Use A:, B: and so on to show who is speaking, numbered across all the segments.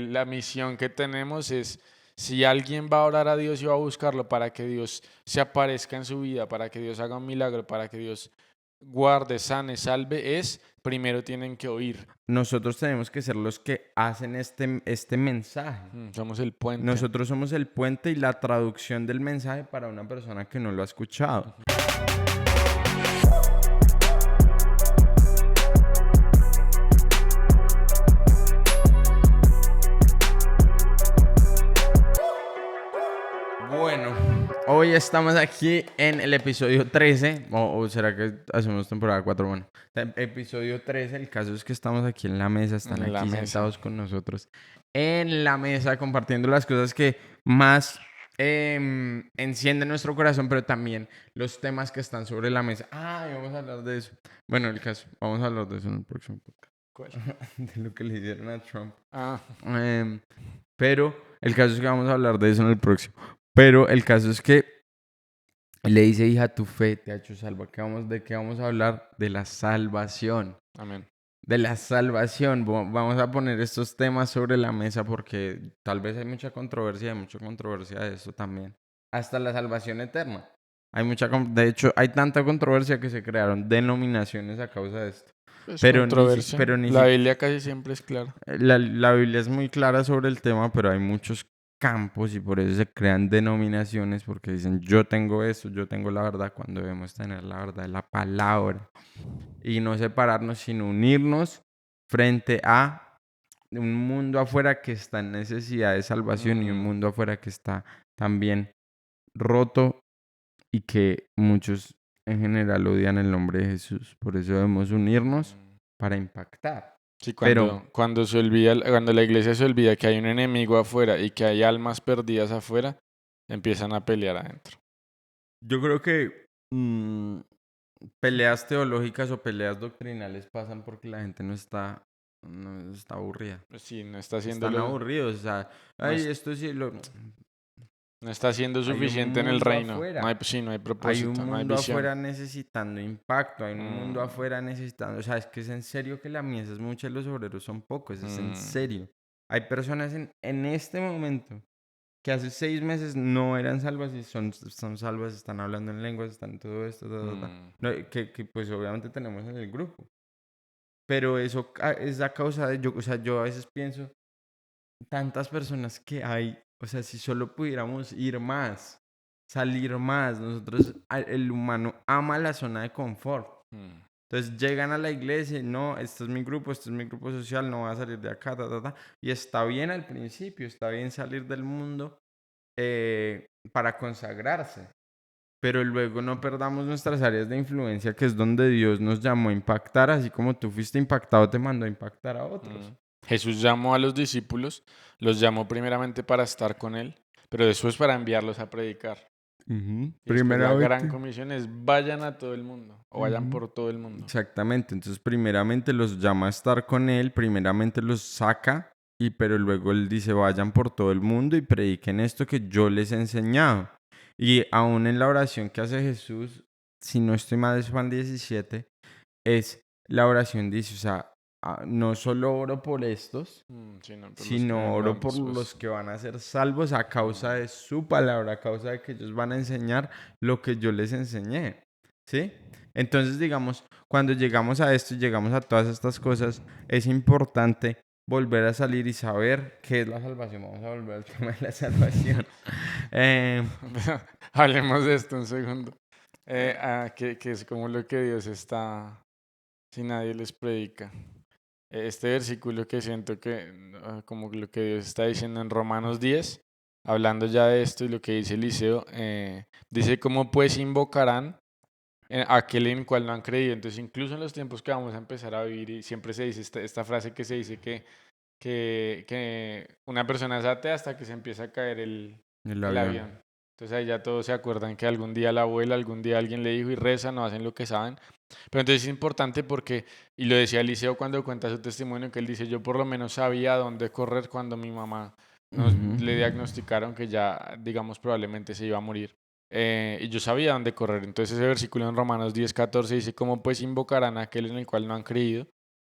A: la misión que tenemos es, si alguien va a orar a Dios y va a buscarlo para que Dios se aparezca en su vida, para que Dios haga un milagro, para que Dios guarde, sane, salve, primero tienen que oír.
B: Nosotros tenemos que ser los que hacen este mensaje.
A: Somos el puente.
B: Nosotros somos el puente y la traducción del mensaje para una persona que no lo ha escuchado. Bueno, hoy estamos aquí en el episodio 13, o será que hacemos temporada 4, bueno, episodio 13, el caso es que estamos aquí en la mesa, están
A: En la
B: aquí
A: mesa.
B: sentados con nosotros en la mesa compartiendo las cosas que más encienden nuestro corazón, pero también los temas que están sobre la mesa. Y vamos a hablar de eso. Bueno, el caso, vamos a hablar de eso en el próximo podcast.
A: ¿Cuál?
B: De lo que le hicieron a Trump.
A: Ah,
B: Pero el caso es que vamos a hablar de eso en el próximo. Pero el caso es que le dice, hija, tu fe te ha hecho salva. ¿De qué vamos a hablar? De la salvación.
A: amén.
B: De la salvación. Vamos a poner estos temas sobre la mesa porque tal vez hay mucha controversia de esto también. Hasta la salvación eterna. De hecho, hay tanta controversia que se crearon denominaciones a causa de esto.
A: Es
B: Pero
A: controversia. La Biblia casi siempre es clara.
B: La Biblia es muy clara sobre el tema, pero hay muchos campos y por eso se crean denominaciones porque dicen yo tengo esto, yo tengo la verdad, cuando debemos tener la verdad de la palabra y no separarnos sino unirnos frente a un mundo afuera que está en necesidad de salvación y un mundo afuera que está también roto y que muchos en general odian el nombre de Jesús. Por eso debemos unirnos para impactar.
A: Sí, cuando la iglesia se olvida que hay un enemigo afuera y que hay almas perdidas afuera, empiezan a pelear adentro.
B: Yo creo que peleas teológicas o peleas doctrinales pasan porque la gente no está aburrida.
A: Pues sí, no está haciendo
B: Están aburridos, o sea, esto sí
A: no está haciendo suficiente en el reino. No hay propósito,
B: hay un
A: no hay
B: mundo
A: visión.
B: afuera necesitando impacto, hay un mundo afuera necesitando, o sea, es que es en serio que la mies es mucha y los obreros son pocos, es en serio. Hay personas en este momento que hace 6 meses no eran salvas y son salvas, están hablando en lenguas, están todo esto, No, que pues obviamente tenemos en el grupo. Pero eso es a causa de, yo a veces pienso, tantas personas que hay, o sea, si solo pudiéramos ir más, salir más, el humano ama la zona de confort. Entonces llegan a la iglesia, no, este es mi grupo social, no voy a salir de acá, y está bien al principio, está bien salir del mundo para consagrarse, pero luego no perdamos nuestras áreas de influencia, que es donde Dios nos llamó a impactar, así como tú fuiste impactado, te mandó a impactar a otros.
A: Jesús llamó a los discípulos, los llamó primeramente para estar con él, pero después para enviarlos a predicar. La gran comisión es vayan a todo el mundo o vayan por todo el mundo.
B: Exactamente, entonces primeramente los llama a estar con él, primeramente los saca, pero luego él dice vayan por todo el mundo y prediquen esto que yo les he enseñado. Y aún en la oración que hace Jesús, si no estoy mal es Juan 17, es la oración dice, o sea, no solo oro por estos, sino oro por los que van a ser salvos a causa de su palabra, a causa de que ellos van a enseñar lo que yo les enseñé, ¿sí? Entonces, digamos, cuando llegamos a esto, llegamos a todas estas cosas, es importante volver a salir y saber qué es la salvación. Vamos a volver al tema de la salvación.
A: Hablemos de esto un segundo. Que es como lo que Dios está, si nadie les predica. Este versículo que siento que, como lo que Dios está diciendo en Romanos 10, hablando ya de esto y lo que dice Eliseo, dice, ¿cómo pues invocarán a aquel en el cual no han creído? Entonces, incluso en los tiempos que vamos a empezar a vivir, y siempre se dice esta frase que se dice que una persona es atea hasta que se empieza a caer el avión. Entonces ahí ya todos se acuerdan que algún día la abuela, algún día alguien le dijo y rezan o hacen lo que saben. Pero entonces es importante porque, y lo decía Eliseo cuando cuenta su testimonio, que él dice, yo por lo menos sabía dónde correr cuando mi mamá le diagnosticaron que ya, digamos, probablemente se iba a morir. Y yo sabía dónde correr. Entonces ese versículo en Romanos 10:14 dice, ¿cómo pues invocarán a aquel en el cual no han creído?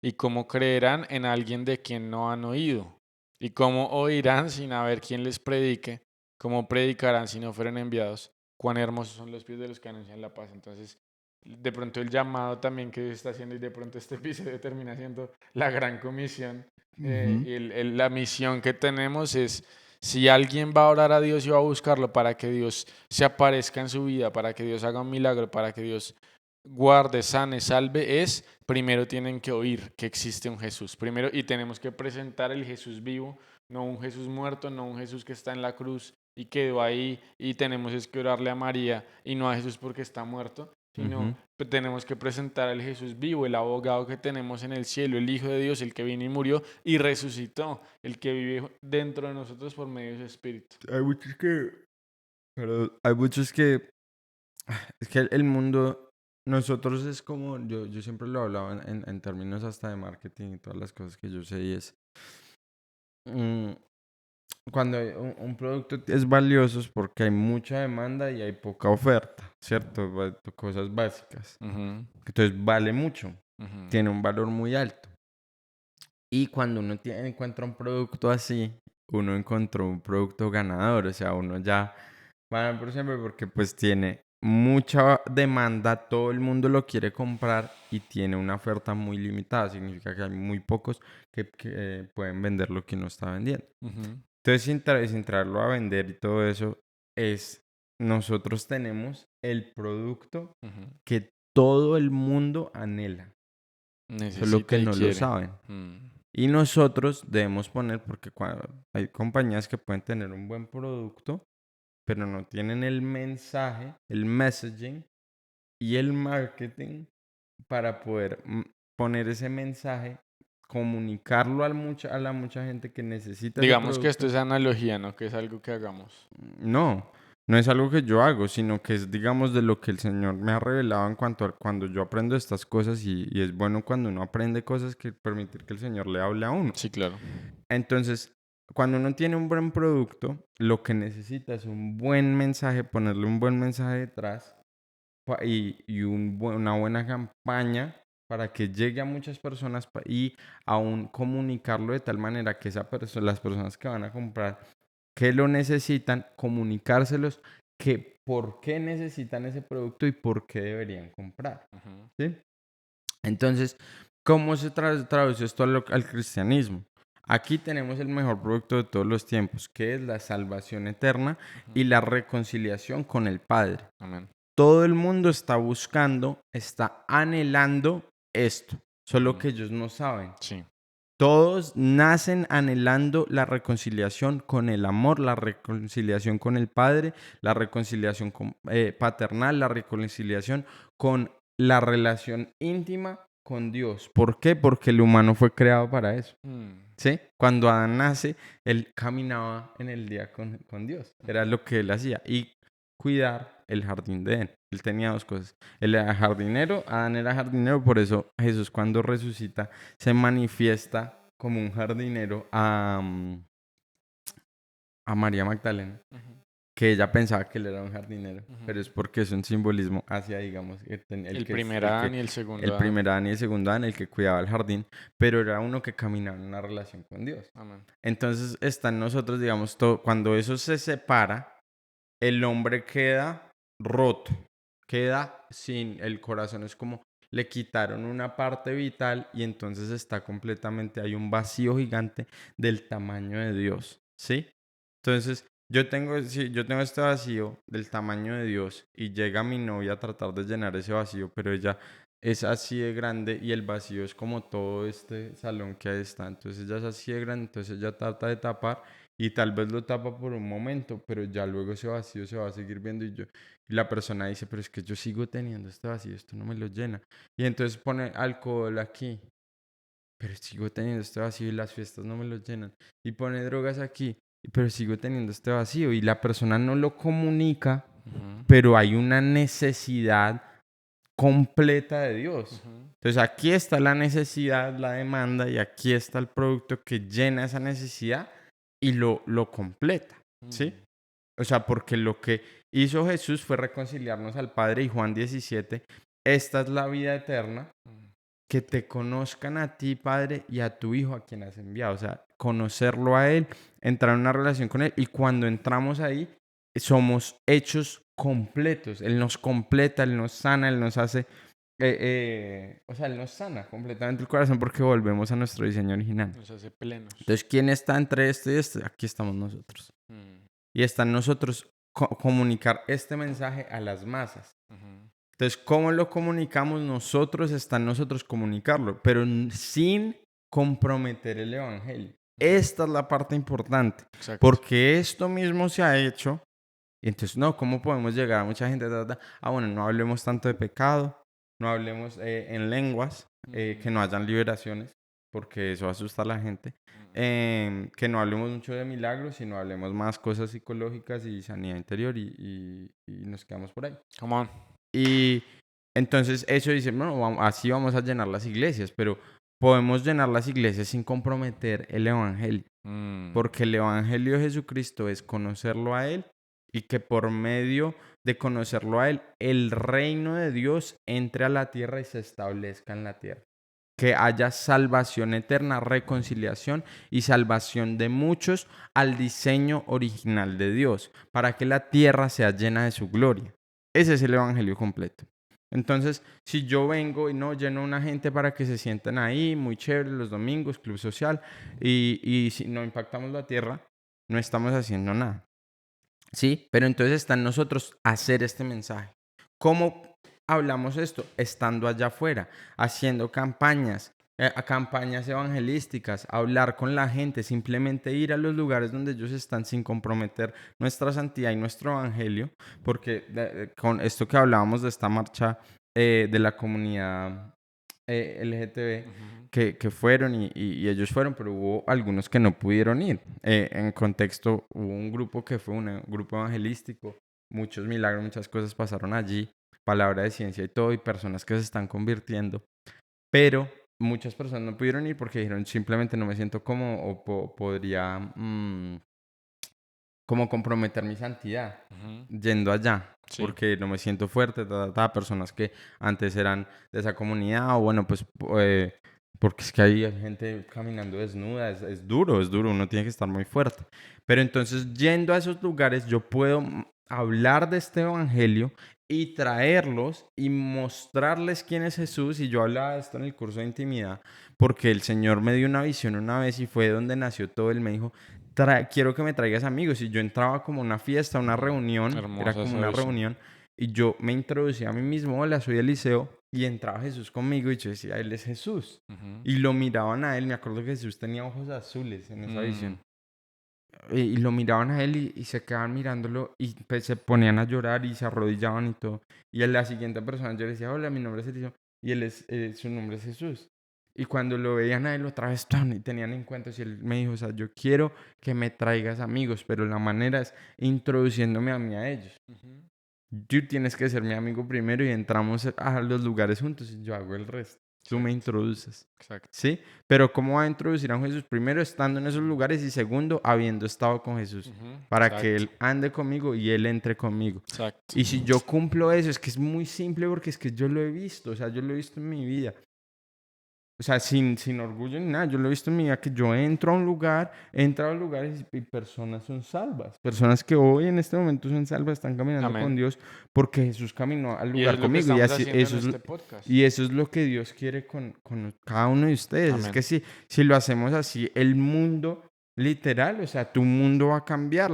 A: ¿Y cómo creerán en alguien de quien no han oído? ¿Y cómo oirán sin haber quien les predique? ¿Cómo predicarán si no fueren enviados? Cuán hermosos son los pies de los que anuncian la paz. Entonces, de pronto el llamado también que Dios está haciendo, y de pronto este episodio termina siendo la gran comisión. Y la misión que tenemos es, si alguien va a orar a Dios y va a buscarlo para que Dios se aparezca en su vida, para que Dios haga un milagro, para que Dios guarde, sane, salve, es primero tienen que oír que existe un Jesús. Primero, y tenemos que presentar el Jesús vivo, no un Jesús muerto, no un Jesús que está en la cruz y quedó ahí y tenemos es que orarle a María y no a Jesús porque está muerto, sino tenemos que presentar al Jesús vivo, el abogado que tenemos en el cielo, el Hijo de Dios, el que vino y murió y resucitó, el que vive dentro de nosotros por medio de su Espíritu.
B: Hay muchos que es que el mundo, nosotros es como, yo siempre lo hablaba en términos hasta de marketing y todas las cosas que yo sé, y es cuando un producto es valioso es porque hay mucha demanda y hay poca oferta, ¿cierto? Cosas básicas. Entonces vale mucho, tiene un valor muy alto. Y cuando uno encuentra un producto así, uno encontró un producto ganador, o sea, uno ya va por siempre porque pues tiene mucha demanda, todo el mundo lo quiere comprar y tiene una oferta muy limitada, significa que hay muy pocos que pueden vender lo que uno está vendiendo. Entonces, sin traerlo a vender y todo eso, nosotros tenemos el producto que todo el mundo anhela, solo que no lo saben. Y nosotros debemos poner, porque hay compañías que pueden tener un buen producto, pero no tienen el mensaje, el messaging y el marketing para poder poner ese mensaje, comunicarlo a la mucha gente que necesita ese
A: Digamos que esto
B: producto.
A: es analogía, ¿no? Que es algo que hagamos.
B: No es algo que yo hago, sino que es, digamos, de lo que el Señor me ha revelado en cuanto a cuando yo aprendo estas cosas y es bueno cuando uno aprende cosas que permitir que el Señor le hable a uno.
A: Sí, claro.
B: Entonces, cuando uno tiene un buen producto, lo que necesita es un buen mensaje, ponerle un buen mensaje detrás y una buena campaña para que llegue a muchas personas y aún comunicarlo de tal manera que las personas que van a comprar, que lo necesitan, comunicárselos que por qué necesitan ese producto y por qué deberían comprar. ¿Sí? Entonces, ¿cómo se traduce esto al cristianismo? Aquí tenemos el mejor producto de todos los tiempos, que es la salvación eterna y la reconciliación con el Padre.
A: Amén.
B: Todo el mundo está buscando, está anhelando esto, solo que ellos no saben.
A: Sí.
B: Todos nacen anhelando la reconciliación con el amor, la reconciliación con el Padre, la reconciliación paternal, la reconciliación con la relación íntima con Dios. ¿Por qué? Porque el humano fue creado para eso. ¿Sí? Cuando Adán nace, él caminaba en el día con Dios. Era lo que él hacía. Y cuidar el jardín de Edén. Él tenía dos cosas. Él era jardinero, Adán era jardinero, por eso Jesús cuando resucita se manifiesta como un jardinero a María Magdalena, que ella pensaba que él era un jardinero, pero es porque es un simbolismo hacia, digamos,
A: el primer Adán y el segundo
B: el primer Adán y el segundo Adán, el que cuidaba el jardín, pero era uno que caminaba en una relación con Dios.
A: Amén.
B: Entonces está en nosotros, digamos, cuando eso se separa, el hombre queda roto, queda sin el corazón, es como le quitaron una parte vital y entonces está completamente, hay un vacío gigante del tamaño de Dios, ¿sí? Entonces yo tengo este vacío del tamaño de Dios y llega mi novia a tratar de llenar ese vacío, pero ella es así de grande y el vacío es como todo este salón que ahí está, entonces ella es así de grande, entonces ella trata de tapar y tal vez lo tapa por un momento, pero ya luego ese vacío se va a seguir viendo y la persona dice, pero es que yo sigo teniendo este vacío, esto no me lo llena. Y entonces pone alcohol aquí, pero sigo teniendo este vacío y las fiestas no me lo llenan. Y pone drogas aquí, pero sigo teniendo este vacío y la persona no lo comunica, pero hay una necesidad completa de Dios. Entonces aquí está la necesidad, la demanda y aquí está el producto que llena esa necesidad y lo completa, ¿sí? O sea, porque lo que hizo Jesús fue reconciliarnos al Padre y Juan 17, esta es la vida eterna, que te conozcan a ti, Padre, y a tu Hijo a quien has enviado. O sea, conocerlo a Él, entrar en una relación con Él. Y cuando entramos ahí, somos hechos completos. Él nos completa, Él nos sana, Él nos hace... o sea, Él nos sana completamente el corazón porque volvemos a nuestro diseño original.
A: Nos hace plenos.
B: Entonces, ¿quién está entre este y este? Aquí estamos nosotros. Y está en nosotros comunicar este mensaje a las masas. Entonces, ¿cómo lo comunicamos nosotros? Está en nosotros comunicarlo, pero sin comprometer el evangelio. Esta es la parte importante.
A: Exacto.
B: Porque esto mismo se ha hecho. Y entonces, no, ¿cómo podemos llegar a mucha gente? Bueno, no hablemos tanto de pecado, no hablemos en lenguas, que no hayan liberaciones, porque eso asusta a la gente. Que no hablemos mucho de milagros, sino hablemos más cosas psicológicas y sanidad interior y nos quedamos por ahí.
A: Come on.
B: Y entonces eso dice, bueno, así vamos a llenar las iglesias, pero podemos llenar las iglesias sin comprometer el evangelio. Porque el evangelio de Jesucristo es conocerlo a Él y que por medio de conocerlo a Él, el reino de Dios entre a la tierra y se establezca en la tierra. Que haya salvación eterna, reconciliación y salvación de muchos al diseño original de Dios, para que la tierra sea llena de su gloria. Ese es el evangelio completo. Entonces, si yo vengo y no lleno a una gente para que se sienten ahí, muy chévere, los domingos, club social, y si no impactamos la tierra, no estamos haciendo nada. ¿Sí? Pero entonces está en nosotros hacer este mensaje. ¿Cómo hablamos esto? Estando allá afuera, haciendo campañas evangelísticas, hablar con la gente, simplemente ir a los lugares donde ellos están sin comprometer nuestra santidad y nuestro evangelio, porque con esto que hablábamos de esta marcha de la comunidad LGTB, que fueron y ellos fueron, pero hubo algunos que no pudieron ir. En contexto, hubo un grupo que fue un grupo evangelístico, muchos milagros, muchas cosas pasaron allí, palabra de ciencia y todo, y personas que se están convirtiendo, pero muchas personas no pudieron ir porque dijeron simplemente no me siento como o podría como comprometer mi santidad yendo allá, sí, porque no me siento fuerte, personas que antes eran de esa comunidad, o bueno, pues porque es que hay gente caminando desnuda, es duro, uno tiene que estar muy fuerte. Pero entonces yendo a esos lugares yo puedo hablar de este evangelio y traerlos y mostrarles quién es Jesús. Y yo hablaba de esto en el curso de intimidad, porque el Señor me dio una visión una vez y fue donde nació todo. Él me dijo, quiero que me traigas amigos. Y yo entraba como a una fiesta, una reunión, era como una reunión, y yo me introducía a mí mismo, hola, soy Eliseo, y entraba Jesús conmigo y yo decía, él es Jesús. Y lo miraban a él, me acuerdo que Jesús tenía ojos azules en esa visión. Y lo miraban a él y se quedaban mirándolo y pues se ponían a llorar y se arrodillaban y todo. Y a la siguiente persona yo le decía, hola, mi nombre es Eliseo, y su nombre es Jesús. Y cuando lo veían a él otra vez, y tenían encuentros, y él me dijo, o sea, yo quiero que me traigas amigos, pero la manera es introduciéndome a mí a ellos. Tú tienes que ser mi amigo primero y entramos a los lugares juntos y yo hago el resto. Tú me introduces.
A: Exacto.
B: ¿Sí? Pero ¿cómo va a introducir a un Jesús? Primero, estando en esos lugares, y segundo, habiendo estado con Jesús. Para que Él ande conmigo y Él entre conmigo.
A: Exacto.
B: Y si yo cumplo eso, es que es muy simple, porque es que yo lo he visto. O sea, yo lo he visto en mi vida. O sea, sin orgullo ni nada. Yo lo he visto en mi vida, que yo entro a un lugar, he entrado a lugares y personas son salvas. Personas que hoy en este momento son salvas, están caminando con Dios porque Jesús caminó al lugar conmigo. Y eso es lo que Dios quiere con cada uno de ustedes. Amén. Es que si lo hacemos así, el mundo literal, o sea, tu mundo va a cambiar.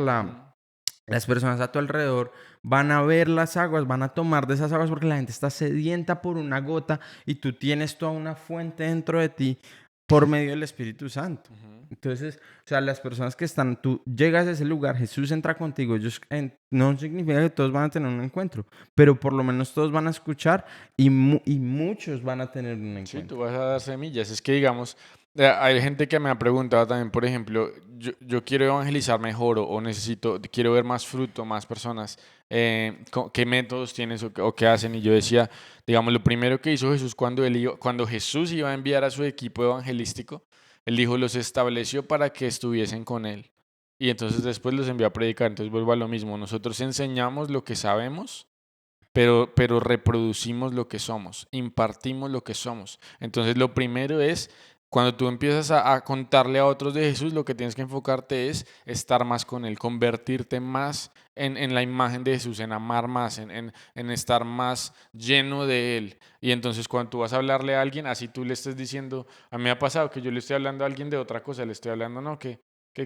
B: Las personas a tu alrededor van a ver las aguas, van a tomar de esas aguas porque la gente está sedienta por una gota y tú tienes toda una fuente dentro de ti por medio del Espíritu Santo. Entonces, o sea, las personas que están, tú llegas a ese lugar, Jesús entra contigo, ellos no significa que todos van a tener un encuentro, pero por lo menos todos van a escuchar y muchos van a tener un encuentro.
A: Sí, tú vas a dar semillas. Es que, digamos, hay gente que me ha preguntado también, por ejemplo, yo quiero evangelizar mejor o quiero ver más fruto, más personas. ¿Qué métodos tienes o qué hacen? Y yo decía, digamos, lo primero que hizo Jesús cuando Jesús iba a enviar a su equipo evangelístico, Él dijo, los estableció para que estuviesen con Él. Y entonces después los envió a predicar. Entonces vuelvo a lo mismo. Nosotros enseñamos lo que sabemos, pero reproducimos lo que somos, impartimos lo que somos. Entonces lo primero es, cuando tú empiezas a contarle a otros de Jesús, lo que tienes que enfocarte es estar más con Él, convertirte más en la imagen de Jesús, en amar más, en estar más lleno de Él. Y entonces cuando tú vas a hablarle a alguien, así tú le estés diciendo, a mí me ha pasado que yo le estoy hablando a alguien de otra cosa, le estoy hablando, no, que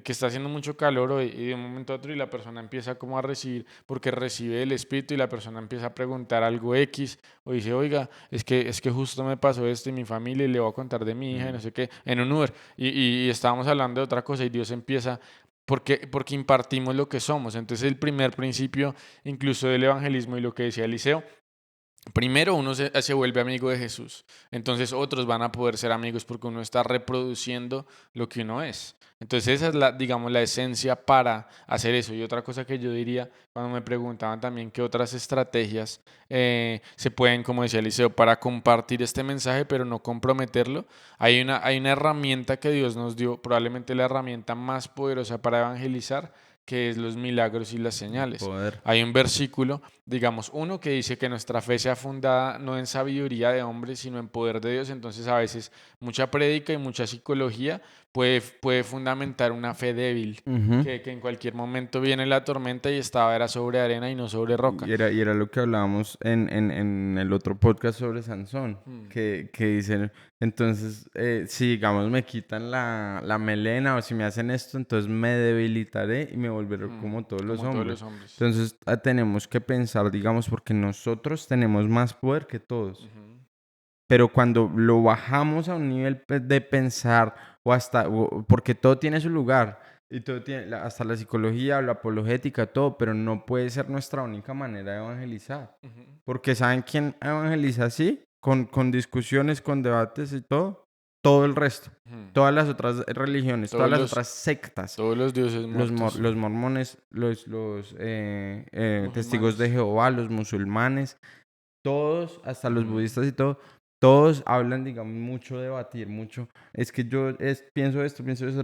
A: está haciendo mucho calor hoy, y de un momento a otro y la persona empieza como a recibir, porque recibe el Espíritu y la persona empieza a preguntar algo X, o dice, oiga, es que justo me pasó esto y mi familia y le voy a contar de mi hija y no sé qué, en un Uber, y estábamos hablando de otra cosa y Dios empieza, porque impartimos lo que somos. Entonces el primer principio incluso del evangelismo y lo que decía Eliseo, primero uno se vuelve amigo de Jesús, entonces otros van a poder ser amigos porque uno está reproduciendo lo que uno es. Entonces esa es digamos, la esencia para hacer eso. Y otra cosa que yo diría, cuando me preguntaban también qué otras estrategias se pueden, como decía Eliseo, para compartir este mensaje pero no comprometerlo, hay una herramienta que Dios nos dio, probablemente la herramienta más poderosa para evangelizar, que es los milagros y las señales.
B: Poder.
A: Hay un versículo, digamos, uno que dice que nuestra fe sea fundada no en sabiduría de hombres, sino en poder de Dios. Entonces a veces mucha prédica y mucha psicología puede fundamentar una fe débil,
B: Ujú.
A: que en cualquier momento viene la tormenta y era sobre arena y no sobre roca.
B: Y era lo que hablábamos en el otro podcast sobre Sansón, que dicen, entonces, si digamos me quitan la melena o si me hacen esto, entonces me debilitaré y me volveré como todos los
A: Como todos
B: hombres.
A: los hombres.
B: Entonces, tenemos que pensar, digamos, porque nosotros tenemos más poder que todos. Pero cuando lo bajamos a un nivel de pensar porque todo tiene su lugar y todo tiene, hasta la psicología, la apologética, todo, pero no puede ser nuestra única manera de evangelizar. Porque ¿saben quién evangeliza así? Con discusiones, con debates y todo. Todo el resto. Todas las otras religiones, todas las otras sectas.
A: Todos los dioses muertos.
B: Los mormones, los testigos de Jehová, los musulmanes, todos, hasta los budistas y todo, todos hablan, digamos, mucho de debatir, mucho. Es que yo pienso esto, pienso eso.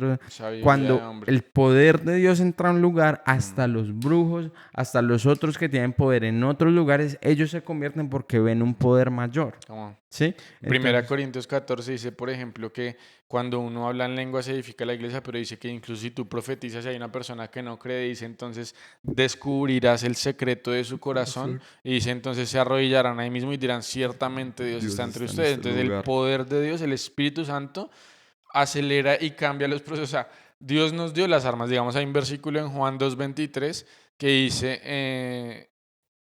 B: Cuando el poder de Dios entra a un lugar, hasta los brujos, hasta los otros que tienen poder en otros lugares, ellos se convierten porque ven un poder mayor. ¿Sí?
A: Primera Corintios 14 dice, por ejemplo, que cuando uno habla en lengua se edifica la iglesia, pero dice que incluso si tú profetizas y hay una persona que no cree, dice entonces descubrirás el secreto de su corazón, y dice entonces se arrodillarán ahí mismo y dirán ciertamente Dios está entre ustedes. Entonces el poder de Dios, el Espíritu Santo, acelera y cambia los procesos. O sea, Dios nos dio las armas. Digamos, hay un versículo en Juan 2:23 que dice...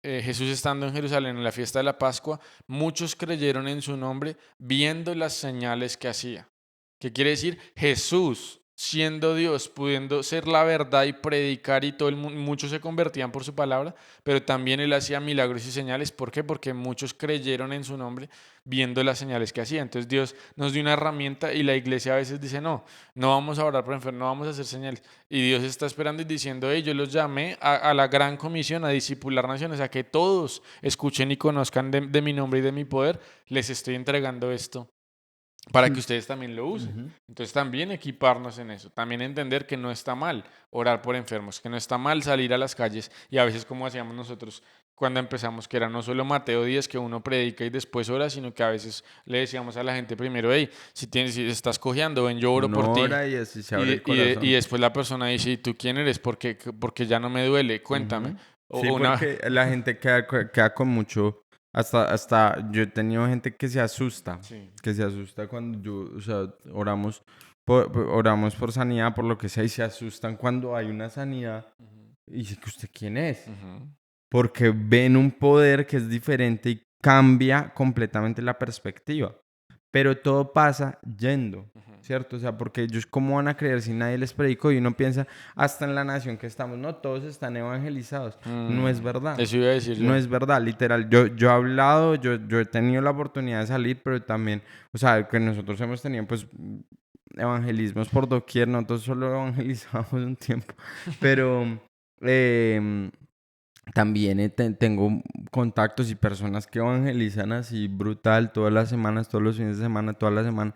A: Jesús estando en Jerusalén en la fiesta de la Pascua, muchos creyeron en su nombre viendo las señales que hacía. ¿Qué quiere decir? Jesús, siendo Dios, pudiendo ser la verdad y predicar y todo el mundo, muchos se convertían por su palabra, pero también él hacía milagros y señales. ¿Por qué? Porque muchos creyeron en su nombre viendo las señales que hacía. Entonces Dios nos dio una herramienta y la iglesia a veces dice, no vamos a orar por enfermos, no vamos a hacer señales. Y Dios está esperando y diciendo, hey, yo los llamé a la gran comisión, a discipular naciones, a que todos escuchen y conozcan de mi nombre y de mi poder. Les estoy entregando esto para que ustedes también lo usen. Entonces también equiparnos en eso, también entender que no está mal orar por enfermos, que no está mal salir a las calles y a veces como hacíamos nosotros cuando empezamos, que era no solo Mateo 10 que uno predica y después ora, sino que a veces le decíamos a la gente primero, hey, si estás cojeando, ven, yo oro por ti.
B: Y así se abre el corazón.
A: Y después la persona dice, ¿y tú quién eres? Porque ya no me duele, cuéntame.
B: Sí, porque la gente queda con mucho... Hasta yo he tenido gente que se asusta, cuando yo, o sea, oramos por sanidad, por lo que sea, y se asustan cuando hay una sanidad. Y dicen, ¿usted quién es? Porque ven un poder que es diferente y cambia completamente la perspectiva. Pero todo pasa yendo, ¿cierto? O sea, porque ellos cómo van a creer si nadie les predicó, y uno piensa, hasta en la nación que estamos, no todos están evangelizados. No es verdad.
A: Eso iba a decir yo.
B: No es verdad, literal. Yo he hablado, yo he tenido la oportunidad de salir, pero también, o sea, que nosotros hemos tenido pues evangelismos por doquier, nosotros solo evangelizamos un tiempo, pero también tengo contactos y personas que evangelizan así brutal todas las semanas, todos los fines de semana, toda la semana.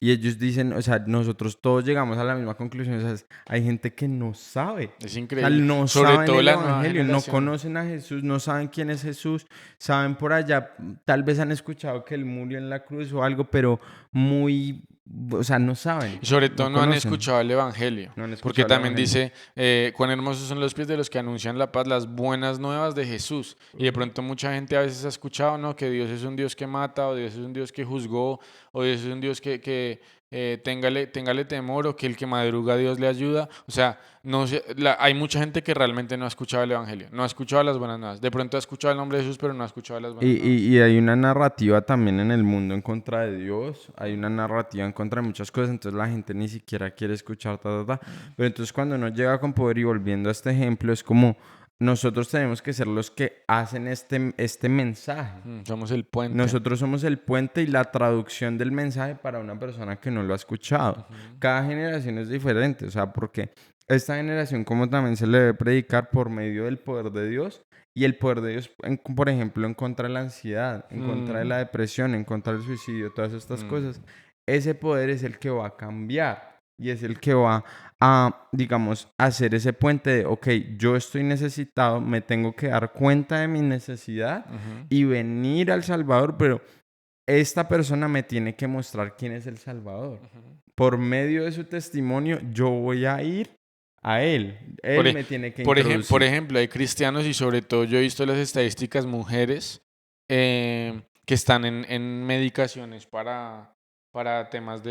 B: Y ellos dicen, o sea, nosotros todos llegamos a la misma conclusión. O sea, hay gente que no sabe.
A: Es
B: O sea,
A: increíble.
B: no
A: Sobre
B: saben
A: todo
B: el
A: la nueva
B: evangelio, no
A: generación.
B: conocen a Jesús, no saben quién es Jesús. Saben por allá, tal vez han escuchado que él murió en la cruz o algo, pero muy, o sea, no saben,
A: Y sobre todo
B: no
A: no han
B: conocen,
A: escuchado el Evangelio,
B: no han
A: porque
B: escuchado el
A: también
B: evangelio.
A: dice, cuán hermosos son los pies de los que anuncian la paz, las buenas nuevas de Jesús. Y de pronto mucha gente a veces ha escuchado, ¿no? Que Dios es un Dios que mata, o Dios es un Dios que juzgó, o Dios es un Dios que téngale temor, o que el que madruga Dios le ayuda. O sea, no sé, hay mucha gente que realmente no ha escuchado el Evangelio, no ha escuchado las buenas nuevas. De pronto ha escuchado el nombre de Jesús, pero no ha escuchado las buenas nuevas.
B: Y hay una narrativa también en el mundo en contra de Dios, hay una narrativa en contra de muchas cosas, entonces la gente ni siquiera quiere escuchar, Pero entonces cuando uno llega con poder y volviendo a este ejemplo, es como nosotros tenemos que ser los que hacen este mensaje.
A: Somos el puente.
B: Nosotros somos el puente y la traducción del mensaje para una persona que no lo ha escuchado. Cada generación es diferente, o sea, porque esta generación como también se le debe predicar por medio del poder de Dios y el poder de Dios, por ejemplo, en contra de la ansiedad, en contra de la depresión, en contra del suicidio, todas estas cosas. Ese poder es el que va a cambiar y es el que va a, digamos, hacer ese puente de, ok, yo estoy necesitado, me tengo que dar cuenta de mi necesidad y venir al Salvador, pero esta persona me tiene que mostrar quién es el Salvador. Por medio de su testimonio, yo voy a ir a Él.
A: Por,
B: Él
A: e-
B: me tiene que
A: por
B: introducir.
A: ejemplo, hay cristianos y sobre todo yo he visto las estadísticas mujeres que están en medicaciones para temas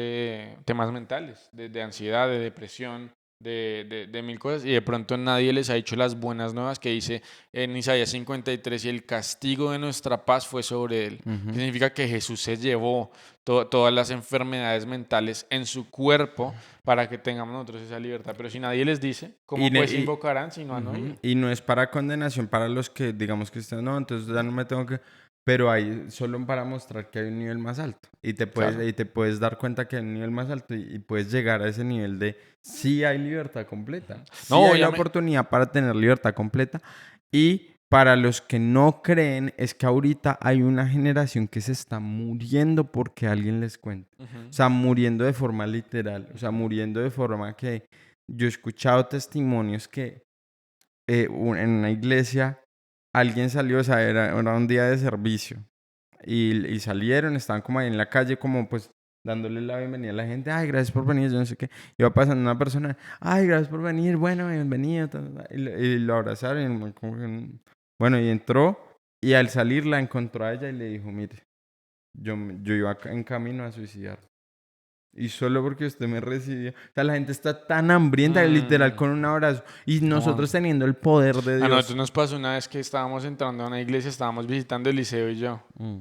A: mentales, de ansiedad, de depresión, de mil cosas, y de pronto nadie les ha dicho las buenas nuevas que dice en Isaías 53, y el castigo de nuestra paz fue sobre él. Que significa que Jesús se llevó todas las enfermedades mentales en su cuerpo para que tengamos nosotros esa libertad. Pero si nadie les dice,
B: Y,
A: ¿cómo
B: ne-
A: pues
B: y-
A: invocarán si no han
B: Ujú.
A: oído?
B: Y no es para condenación para los que, digamos que están, no, entonces ya no me tengo que... Pero hay solo para mostrar que hay un nivel más alto.
A: Claro.
B: Y te puedes dar cuenta que hay un nivel más alto y puedes llegar a ese nivel de sí hay libertad completa. Sí
A: No,
B: hay la
A: obviamente.
B: oportunidad para tener libertad completa. Y para los que no creen, es que ahorita hay una generación que se está muriendo porque alguien les cuenta. O sea, muriendo de forma literal. O sea, muriendo de forma que yo he escuchado testimonios que en una iglesia alguien salió, o sea, era un día de servicio y salieron, estaban como ahí en la calle, como pues dándole la bienvenida a la gente, ay, gracias por venir, yo no sé qué, iba pasando una persona, ay, gracias por venir, bueno, bienvenido, y lo abrazaron, y como que, bueno, y entró, y al salir la encontró a ella y le dijo, mire, yo iba en camino a suicidar. Y solo porque usted me recibió. O sea, la gente está tan hambrienta, literal,
A: Mm,
B: con un abrazo. Y
A: no.
B: nosotros teniendo el poder de
A: A nosotros
B: Dios.
A: nos pasó una vez que estábamos entrando a una iglesia, estábamos visitando el liceo y yo.
B: Mm.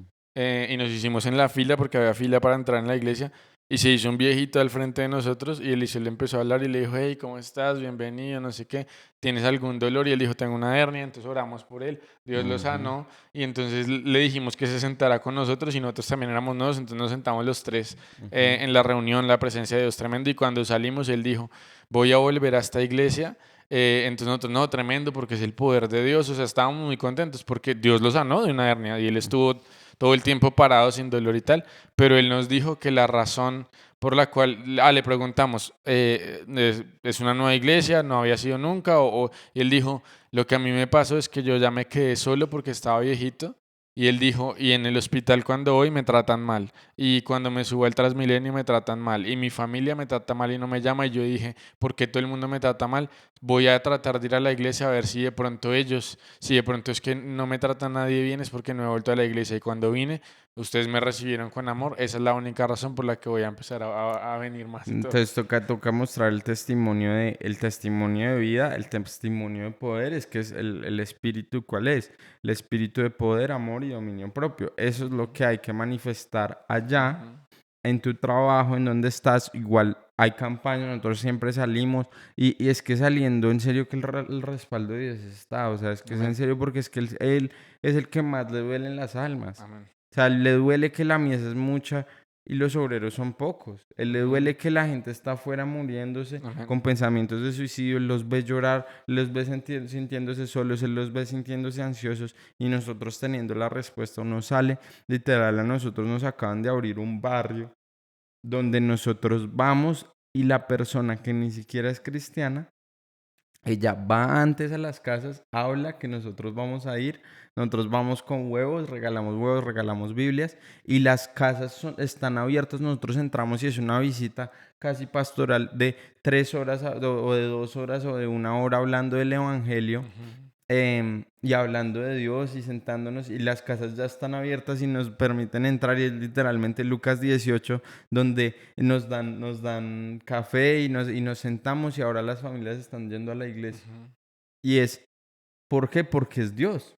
A: Y nos hicimos en la fila porque había fila para entrar en la iglesia. Y se hizo un viejito al frente de nosotros y Eliseo le empezó a hablar y le dijo, hey, ¿cómo estás? Bienvenido, no sé qué. ¿Tienes algún dolor? Y él dijo, tengo una hernia. Entonces oramos por él. Dios lo
B: Ujú,
A: sanó. Y entonces le dijimos que se sentara con nosotros y nosotros también éramos nuevos. Entonces nos sentamos los tres
B: ujú.
A: en la reunión, la presencia de Dios tremendo. Y cuando salimos, él dijo, voy a volver a esta iglesia. Entonces nosotros, no, tremendo, porque es el poder de Dios. O sea, estábamos muy contentos porque Dios lo sanó de una hernia y él estuvo todo el tiempo parado sin dolor y tal, pero él nos dijo que la razón por la cual, le preguntamos, ¿es una nueva iglesia? ¿No había sido nunca? Y él dijo, lo que a mí me pasó es que yo ya me quedé solo porque estaba viejito. Y él dijo, y en el hospital cuando voy me tratan mal, y cuando me subo al Transmilenio me tratan mal, y mi familia me trata mal y no me llama, y yo dije, ¿por qué todo el mundo me trata mal? Voy a tratar de ir a la iglesia a ver si de pronto ellos, si de pronto es que no me trata nadie bien, es porque no he vuelto a la iglesia. Y cuando vine, ustedes me recibieron con amor. Esa es la única razón por la que voy a empezar a venir más y todo.
B: Entonces toca mostrar el testimonio de vida, el testimonio de poder, es que es el espíritu, ¿cuál es? El espíritu de poder, amor y dominio propio. Eso es lo que hay que manifestar allá
A: Ujú.
B: en tu trabajo, en donde estás. Igual hay campañas, nosotros siempre salimos y es que saliendo en serio que el respaldo de Dios está, o sea, es que es en
A: Amén.
B: serio porque es que él es el que más le duelen las almas.
A: Amén.
B: O sea, le duele que la mies es mucha y los obreros son pocos. Él le
A: Ujú.
B: duele que la gente está afuera muriéndose
A: Amén.
B: con pensamientos de suicidio, los ve llorar, los ve sintiéndose solos, él los ve sintiéndose ansiosos y nosotros teniendo la respuesta. Uno sale, literal, a nosotros nos acaban de abrir un barrio donde nosotros vamos y la persona que ni siquiera es cristiana, ella va antes a las casas, habla que nosotros vamos a ir, nosotros vamos con huevos, regalamos Biblias y las casas están abiertas, nosotros entramos y es una visita casi pastoral de 3 horas o de 2 horas o de 1 hora hablando del Evangelio. Y hablando de Dios y sentándonos y las casas ya están abiertas y nos permiten entrar y es literalmente Lucas 18 donde nos dan café y nos sentamos y ahora las familias están yendo a la iglesia. Y es, ¿por qué? Porque es Dios,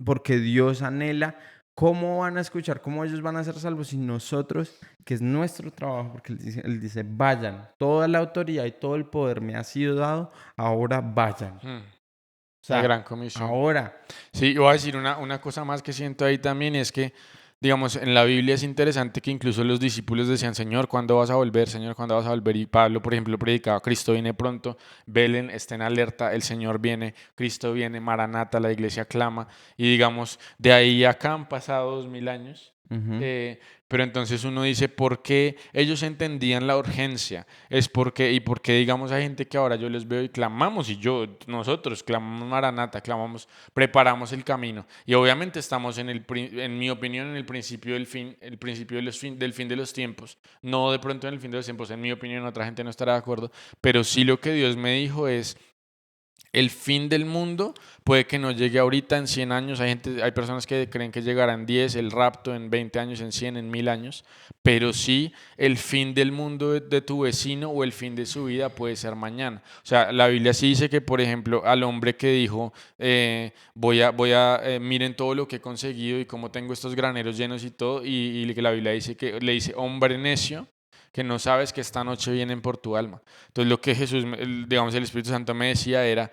B: porque Dios anhela. ¿Cómo van a escuchar? ¿Cómo ellos van a ser salvos? Si nosotros, que es nuestro trabajo, porque Él dice, vayan, toda la autoridad y todo el poder me ha sido dado, ahora vayan.
A: O sea, la gran comisión.
B: Ahora.
A: Sí, voy a decir una cosa más que siento ahí también, es que, digamos, en la Biblia es interesante que incluso los discípulos decían, Señor, ¿cuándo vas a volver? Señor, ¿cuándo vas a volver? Y Pablo, por ejemplo, predicaba, Cristo viene pronto, velen, estén alerta, el Señor viene, Cristo viene, Maranata, la iglesia clama. Y digamos, de ahí a acá han pasado 2000 años. Pero entonces uno dice, ¿por qué ellos entendían la urgencia? Es porque, y por qué, digamos, hay gente que ahora yo les veo y clamamos, y nosotros clamamos Maranata, clamamos, preparamos el camino. Y obviamente estamos en mi opinión, en el principio del fin, el principio del fin de los tiempos. No de pronto en el fin de los tiempos, en mi opinión, otra gente no estará de acuerdo. Pero sí lo que Dios me dijo es, el fin del mundo puede que no llegue ahorita en 100 años. Hay personas que creen que llegará en 10, el rapto en 20 años, en 100, en 1000 años. Pero sí, el fin del mundo de tu vecino o el fin de su vida puede ser mañana. O sea, la Biblia sí dice que, por ejemplo, al hombre que dijo, miren todo lo que he conseguido y cómo tengo estos graneros llenos y todo, y que la Biblia dice que le dice, hombre necio, que no sabes que esta noche vienen por tu alma. Entonces lo que Jesús, digamos el Espíritu Santo me decía era,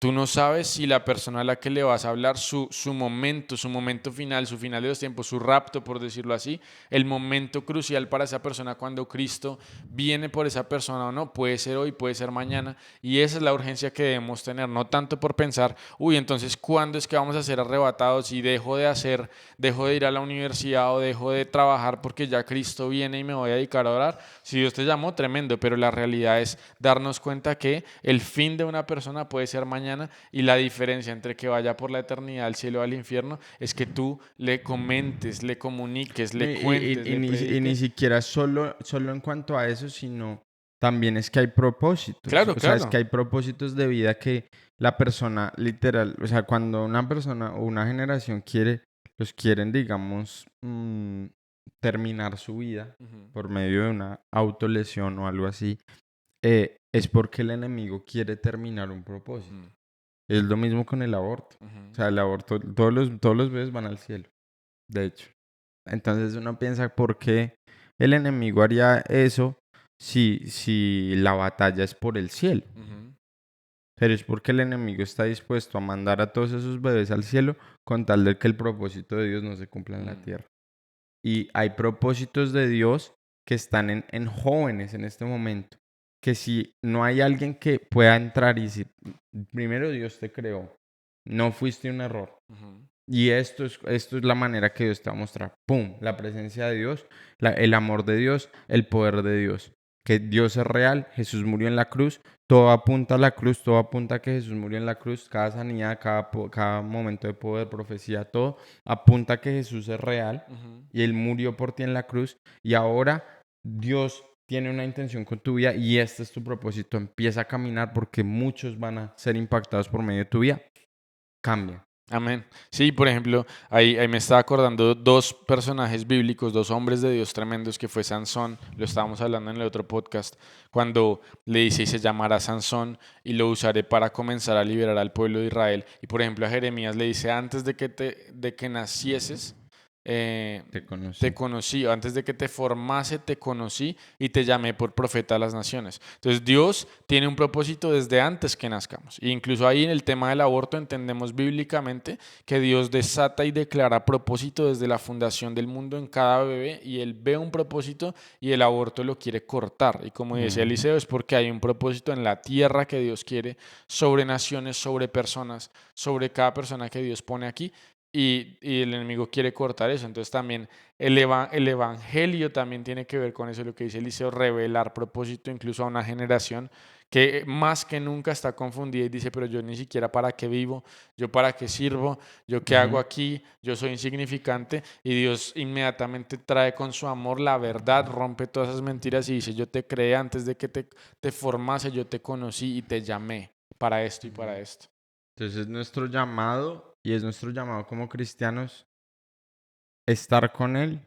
A: tú no sabes si la persona a la que le vas a hablar, su momento final, su final de los tiempos, su rapto, por decirlo así, el momento crucial para esa persona cuando Cristo viene por esa persona o no, puede ser hoy, puede ser mañana, y esa es la urgencia que debemos tener, no tanto por pensar, uy, entonces, ¿cuándo es que vamos a ser arrebatados y dejo de ir a la universidad o dejo de trabajar porque ya Cristo viene y me voy a dedicar a orar? Si Dios te llamó, tremendo, pero la realidad es darnos cuenta que el fin de una persona puede ser mañana y la diferencia entre que vaya por la eternidad al cielo o al infierno es que tú le comentes, le comuniques, le cuentes, le prediques.
B: Y ni siquiera solo en cuanto a eso, sino también es que hay propósitos.
A: Claro,
B: o sea, es que hay propósitos de vida que la persona literal, o sea, cuando una persona o una generación quieren, digamos, terminar su vida por medio de una autolesión o algo así, es porque el enemigo quiere terminar un propósito. Es lo mismo con el aborto. O sea, el aborto, todos los bebés van al cielo, de hecho. Entonces uno piensa, ¿por qué el enemigo haría eso si la batalla es por el cielo? Pero es porque el enemigo está dispuesto a mandar a todos esos bebés al cielo con tal de que el propósito de Dios no se cumpla en la tierra. Y hay propósitos de Dios que están en jóvenes en este momento. Que si no hay alguien que pueda entrar y decir, primero Dios te creó, no fuiste un error. Y esto es la manera que Dios te va a mostrar. ¡Pum! La presencia de Dios, el amor de Dios, el poder de Dios. Que Dios es real, Jesús murió en la cruz, todo apunta a la cruz, todo apunta a que Jesús murió en la cruz, cada sanidad, cada momento de poder, profecía, todo apunta a que Jesús es real y Él murió por ti en la cruz y ahora Dios tiene una intención con tu vida y este es tu propósito. Empieza a caminar porque muchos van a ser impactados por medio de tu vida. Cambia.
A: Amén. Sí, por ejemplo, ahí me estaba acordando dos personajes bíblicos, dos hombres de Dios tremendos, que fue Sansón, lo estábamos hablando en el otro podcast, cuando le dice y se llamará Sansón y lo usaré para comenzar a liberar al pueblo de Israel. Y por ejemplo a Jeremías le dice, antes de que nacieses, te conocí, antes de que te formase te conocí y te llamé por profeta a las naciones. Entonces Dios tiene un propósito desde antes que nazcamos. E incluso ahí en el tema del aborto entendemos bíblicamente que Dios desata y declara propósito desde la fundación del mundo en cada bebé y Él ve un propósito y el aborto lo quiere cortar. Y como decía Eliseo, es porque hay un propósito en la tierra que Dios quiere sobre naciones, sobre personas, sobre cada persona que Dios pone aquí, y el enemigo quiere cortar eso. Entonces también el evangelio también tiene que ver con eso, lo que dice Eliseo, revelar propósito incluso a una generación que más que nunca está confundida y dice, pero yo ni siquiera para qué vivo, yo para qué sirvo, yo qué hago aquí, yo soy insignificante, y Dios inmediatamente trae con su amor la verdad, rompe todas esas mentiras y dice, yo te creé antes de que te formase, yo te conocí y te llamé para esto y para esto.
B: Entonces es nuestro llamado, y es nuestro llamado como cristianos, estar con Él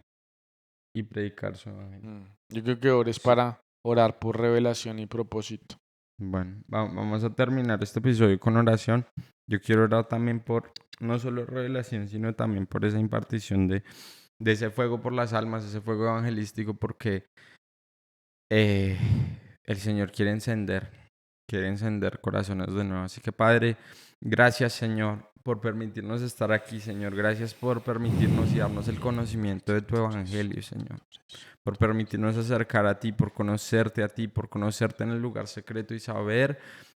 B: y predicar su evangelio.
A: Yo creo que ores para orar por revelación y propósito.
B: Bueno, vamos a terminar este episodio con oración. Yo quiero orar también por no solo revelación, sino también por esa impartición de ese fuego por las almas, ese fuego evangelístico, porque el Señor quiere encender corazones de nuevo. Así que Padre, gracias Señor por permitirnos estar aquí, Señor. Gracias por permitirnos y darnos el conocimiento de tu evangelio, Señor. Por permitirnos acercar a ti, por conocerte a ti, por conocerte en el lugar secreto y saber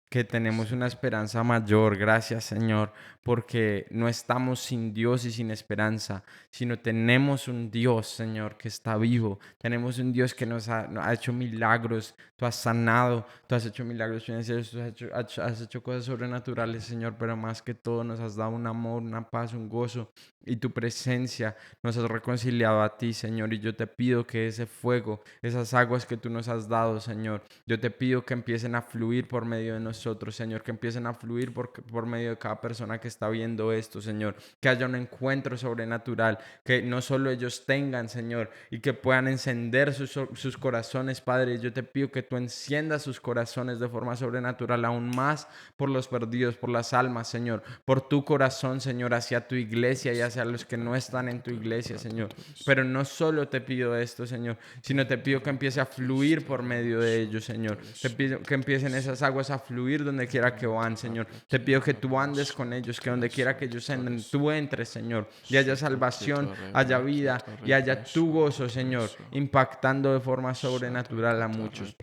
B: que tenemos una esperanza mayor. Gracias, Señor, porque no estamos sin Dios y sin esperanza, sino tenemos un Dios, Señor, que está vivo. Tenemos un Dios que nos ha hecho milagros. Tú has sanado, tú has hecho milagros financieros, tú has hecho cosas sobrenaturales, Señor, pero más que todo nos has dado un amor, una paz, un gozo, y tu presencia nos has reconciliado a ti, Señor. Y yo te pido que ese fuego, esas aguas que tú nos has dado, Señor, yo te pido que empiecen a fluir por medio de nosotros, Señor, que empiecen a fluir por medio de cada persona que está viendo esto, Señor, que haya un encuentro sobrenatural, que no solo ellos tengan, Señor, y que puedan encender sus corazones, Padre. Yo te pido que tú enciendas sus corazones de forma sobrenatural aún más por los perdidos, por las almas, Señor, por tu corazón, Señor, hacia tu iglesia y hacia los que no están en tu iglesia, Señor. Pero no solo te pido esto, Señor, sino te pido que empiece a fluir por medio de ellos, Señor. Te pido que empiecen esas aguas a fluir donde quiera que van, Señor. Te pido que tú andes con ellos, que donde quiera que ellos entren, tú entres, Señor, y haya salvación, haya vida y haya tu gozo, Señor, impactando de forma sobrenatural a muchos.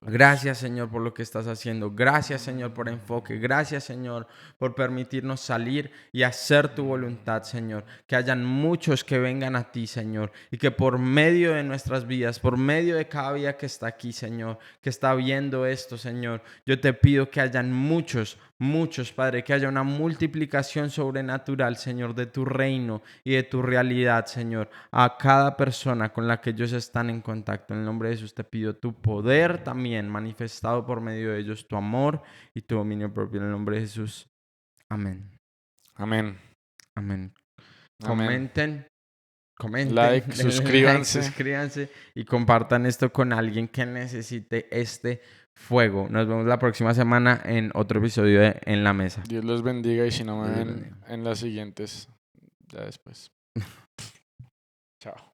B: Gracias, Señor, por lo que estás haciendo. Gracias, Señor, por enfoque. Gracias, Señor, por permitirnos salir y hacer tu voluntad, Señor. Que hayan muchos que vengan a ti, Señor, y que por medio de nuestras vidas, por medio de cada vida que está aquí, Señor, que está viendo esto, Señor, yo te pido que hayan muchos, Padre, que haya una multiplicación sobrenatural, Señor, de tu reino y de tu realidad, Señor, a cada persona con la que ellos están en contacto. En el nombre de Jesús te pido tu poder también manifestado por medio de ellos, tu amor y tu dominio propio. En el nombre de Jesús. Amén.
A: Amén.
B: Amén.
A: Comenten,
B: Like,
A: suscríbanse.
B: suscríbanse y compartan esto con alguien que necesite este fuego. Nos vemos la próxima semana en otro episodio de En la Mesa.
A: Dios los bendiga, y si no me ven en las siguientes, ya después. Chao.